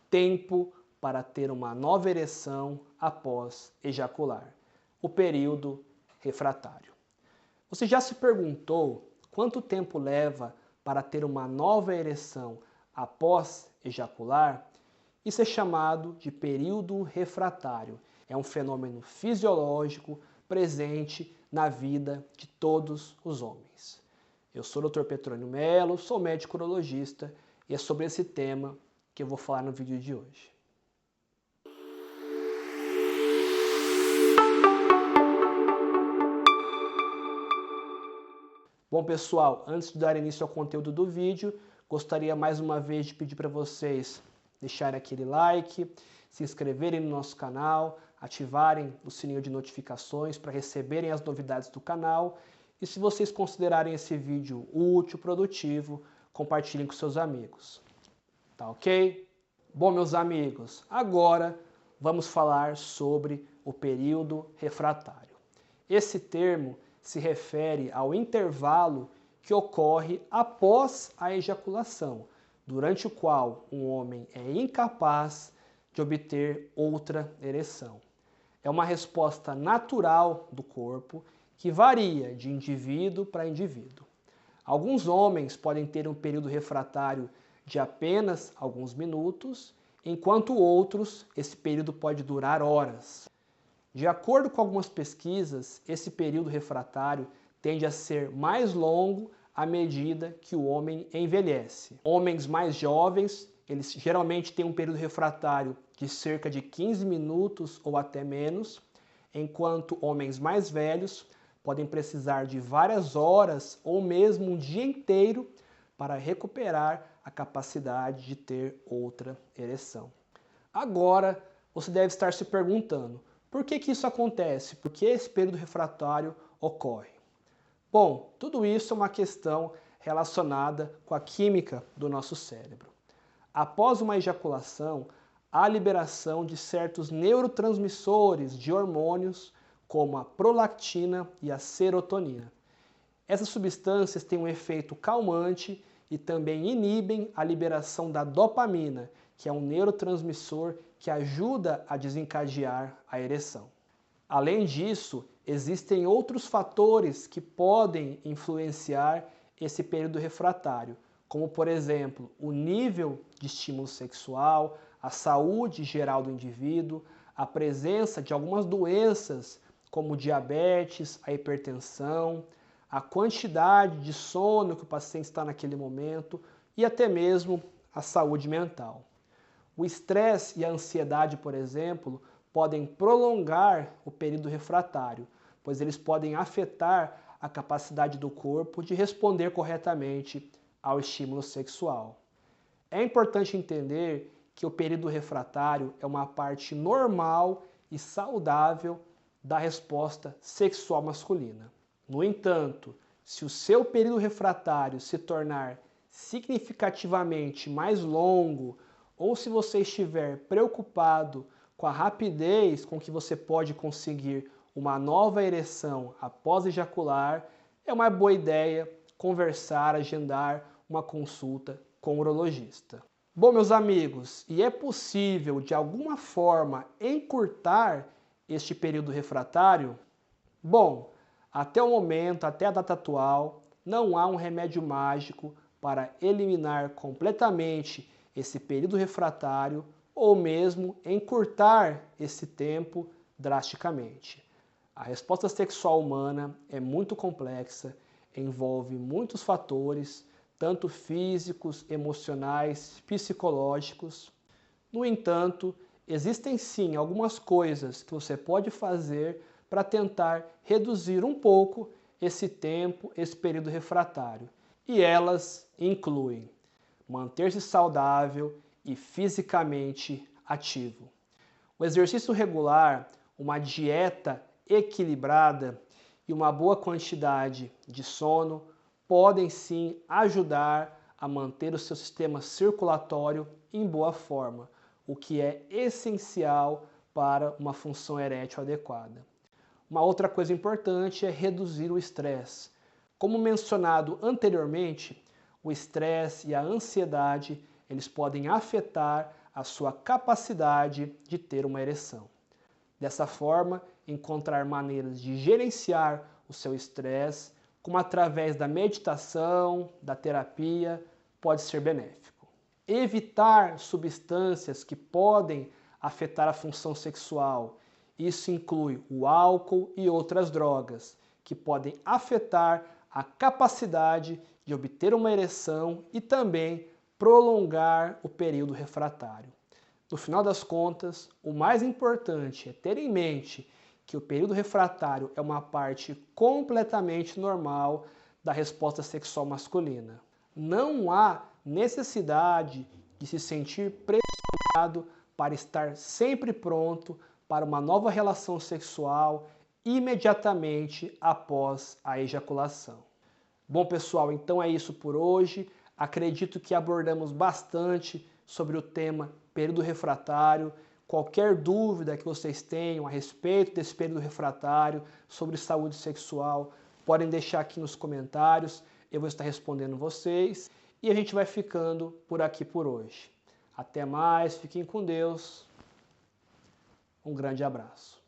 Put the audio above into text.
tempo para ter uma nova ereção após ejacular, o período refratário. Você já se perguntou quanto tempo leva para ter uma nova ereção após ejacular? Isso é chamado de período refratário. É um fenômeno fisiológico presente na vida de todos os homens. Eu sou o Dr. Petrônio Melo, sou médico urologista e é sobre esse tema que eu vou falar no vídeo de hoje. Bom, pessoal, antes de dar início ao conteúdo do vídeo, gostaria mais uma vez de pedir para vocês deixarem aquele like, se inscreverem no nosso canal, ativarem o sininho de notificações para receberem as novidades do canal e, se vocês considerarem esse vídeo útil, produtivo, compartilhem com seus amigos. Tá ok? Bom, meus amigos, agora vamos falar sobre o período refratário. Esse termo se refere ao intervalo que ocorre após a ejaculação, durante o qual um homem é incapaz de obter outra ereção. É uma resposta natural do corpo que varia de indivíduo para indivíduo. Alguns homens podem ter um período refratário de apenas alguns minutos, enquanto outros, esse período pode durar horas. De acordo com algumas pesquisas, esse período refratário tende a ser mais longo à medida que o homem envelhece. Homens mais jovens, eles geralmente têm um período refratário de cerca de 15 minutos ou até menos, enquanto homens mais velhos podem precisar de várias horas ou mesmo um dia inteiro para recuperar a capacidade de ter outra ereção. Agora, você deve estar se perguntando, por que isso acontece? Por que esse período refratário ocorre? Bom, tudo isso é uma questão relacionada com a química do nosso cérebro. Após uma ejaculação, há liberação de certos neurotransmissores de hormônios, como a prolactina e a serotonina. Essas substâncias têm um efeito calmante e também inibem a liberação da dopamina, que é um neurotransmissor que ajuda a desencadear a ereção. Além disso, existem outros fatores que podem influenciar esse período refratário, como, por exemplo, o nível de estímulo sexual, a saúde geral do indivíduo, a presença de algumas doenças, como diabetes, a hipertensão, a quantidade de sono que o paciente está naquele momento e até mesmo a saúde mental. O estresse e a ansiedade, por exemplo, podem prolongar o período refratário, pois eles podem afetar a capacidade do corpo de responder corretamente ao estímulo sexual. É importante entender que o período refratário é uma parte normal e saudável da resposta sexual masculina. No entanto, se o seu período refratário se tornar significativamente mais longo, ou se você estiver preocupado com a rapidez com que você pode conseguir uma nova ereção após ejacular, é uma boa ideia conversar, agendar uma consulta com o urologista. Bom, meus amigos, e é possível de alguma forma encurtar este período refratário? Bom, até o momento, até a data atual, não há um remédio mágico para eliminar completamente esse período refratário ou mesmo encurtar esse tempo drasticamente. A resposta sexual humana é muito complexa, envolve muitos fatores, tanto físicos, emocionais, psicológicos. No entanto, existem sim algumas coisas que você pode fazer para tentar reduzir um pouco esse tempo, esse período refratário. E elas incluem manter-se saudável e fisicamente ativo. O exercício regular, uma dieta equilibrada e uma boa quantidade de sono podem sim ajudar a manter o seu sistema circulatório em boa forma, o que é essencial para uma função erétil adequada. Uma outra coisa importante é reduzir o estresse. Como mencionado anteriormente, o estresse e a ansiedade, eles podem afetar a sua capacidade de ter uma ereção. Dessa forma, encontrar maneiras de gerenciar o seu estresse, como através da meditação, da terapia, pode ser benéfico. Evitar substâncias que podem afetar a função sexual. Isso inclui o álcool e outras drogas, que podem afetar a capacidade de obter uma ereção e também prolongar o período refratário. No final das contas, o mais importante é ter em mente que o período refratário é uma parte completamente normal da resposta sexual masculina. Não há necessidade de se sentir pressionado para estar sempre pronto para uma nova relação sexual imediatamente após a ejaculação. Bom, pessoal, então é isso por hoje. Acredito que abordamos bastante sobre o tema período refratário. Qualquer dúvida que vocês tenham a respeito desse período refratário, sobre saúde sexual, podem deixar aqui nos comentários. Eu vou estar respondendo vocês. E a gente vai ficando por aqui por hoje. Até mais, fiquem com Deus. Um grande abraço.